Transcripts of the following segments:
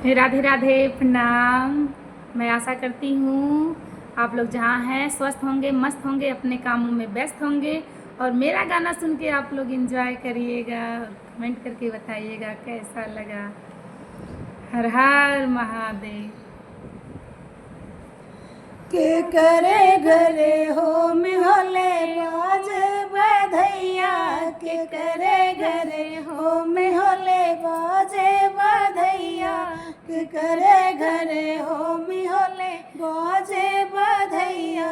राधे राधे, प्रणाम। मैं आशा करती हूँ आप लोग जहाँ हैं स्वस्थ होंगे, मस्त होंगे, अपने कामों में व्यस्त होंगे और मेरा गाना सुन के आप लोग एंजॉय करिएगा। कमेंट करके बताइएगा कैसा लगा। हर हर महादेव। के करे घरे हो मिहोले बाजे बधैया, के करे घरे हो मिहोले बाजे बधैया, के करे घरे हो मिहोले बाजे बधैया।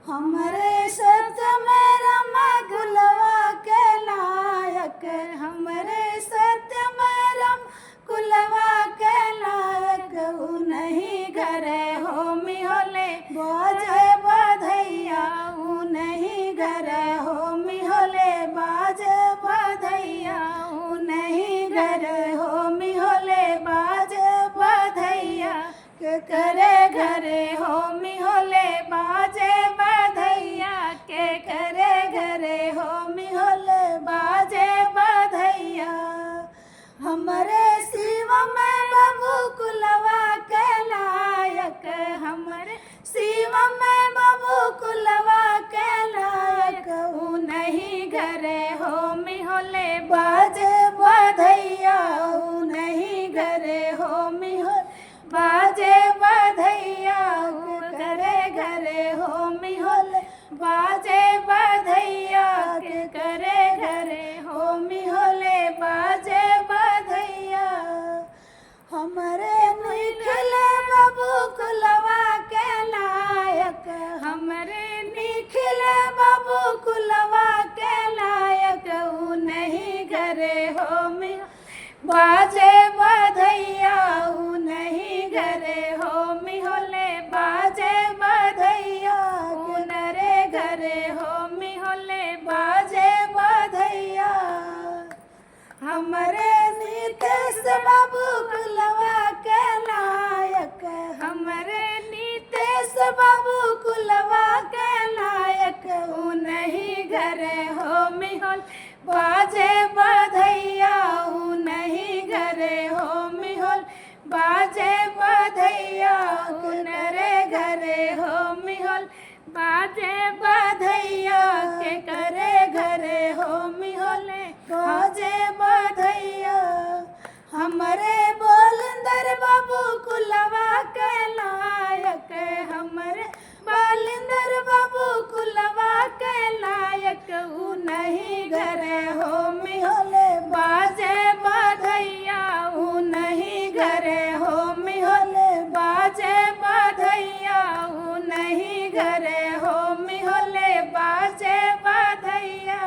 हमरे सत्य में रमा कुलवा के नायक, हमरे सत्य में रम कुलवा के नायक, ऊ नहीं घरे हो मिहोले बाजे बधैया, ऊ नहीं घरे हो मिहोले बाजे बधैया, ऊ नहीं घरे हो मिहोले बाजे बधैया, के करे घरे हो मिहोले बाजे बधैया, के करे घरे हो मिहोले बाजे बधैया। हमरे शिव में बाबू कुलवा के नायक, हमरे शिव में बाबू कुलवा के नायक, ऊ नहीं घरे हो मिहोले बाजे बधैया, ऊ नहीं घरे हो मिहोले बाजे बधैया, ऊ करे घरे हो मिहोले बाजे बधैया, के करे घरे हो मिहोले बाजे बधैया। हमरे निखिल बाबू कुलवा के नायक, हमरे निखिल बाबू कुलवा के नायक, ऊ नहीं घरे हो मिहोले बाजे बधैया, ऊ नहीं घरे हो मिहोले बाजे बधैया, ऊ नरे घरे हो मिहोले बाजे बधैया। हमरे नीतेश बाबू कुलवा के नायक, हमरे नीतेश बाबू कुलवा के नायक, ऊ नहीं घरे हो मिहोले बाजे बधैया, ऊ नहीं घरे हो मिहोले बाजे बधैया, ऊ नरे घरे हो मिहोले बाजे बधैया, के करे घरे हो मिहोले बाजे बधैया। हमरे बोलिंदर बाबू कुलवा के नायक, हमरे बोलिंदर बाबू कुलवा के नायक, ऊ नहीं घरे हो मिहोले बाजे बधैया, ऊ नहीं घरे हो मिहोले बाजे बधैया, ऊ नहीं घरे हो मिहोले बाजे बधैया,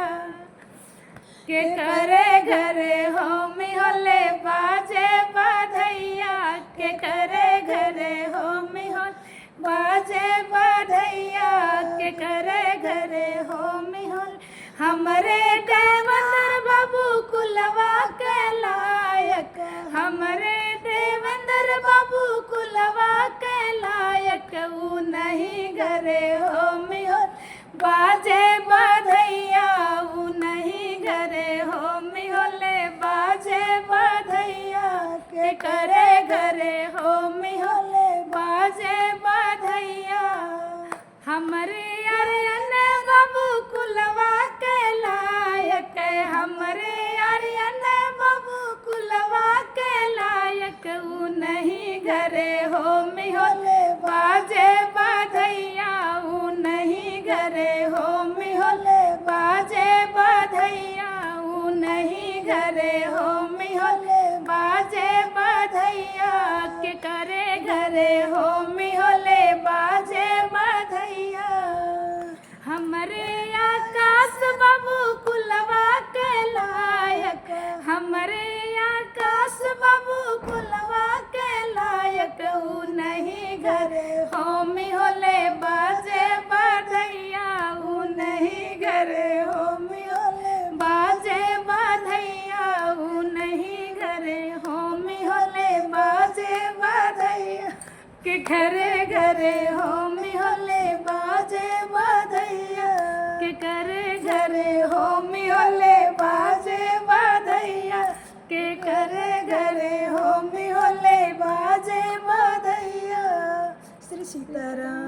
के करे घरे हो मिहोले बाजे बधैया, के करे घरे हो मिहोले बाजे बधैया, के करे घरे हो मिहोले। हमरे देवेंद्र बाबू कुलवा के लायक, हमरे देवेंद्र बाबू कुलवा के लायक, ऊ नहीं घरे हो मिहोले बाजे बधैया, ऊ नहीं घरे हो मिहोले बाजे बधैया, के करे घरे हो मिहोले बाजे बधैया। हमरे अरियन बाबू कुलवा के लायक, हमरे अरियन बाबू कुलवा के लायक, ऊ नहीं घरे हो मिहोले बाजे बधैया, ऊ नहीं घरे हो मिहोले बाजे बधैया, ऊ नहीं घरे हो मिहोले बाजे बधैया, के करे घरे हो मिहोले बाजे बधैया। हमरे आकाश बाबू कुलवा के लायक, हमरे आकाश बाबू कुलवा के लायक, ऊ नहीं घरे हो मिहोले बाजे बधैया, ऊ नहीं घरे हो मिहोले बाजे बधैया, ऊ नहीं घरे हो मिहोले बाजे बधैया, के घरे घरे हो मिहोले बाजे बधैया, के करे घरे हो मिहोले बाजे बधैया, के करे घरे हो मिहोले सीताराम।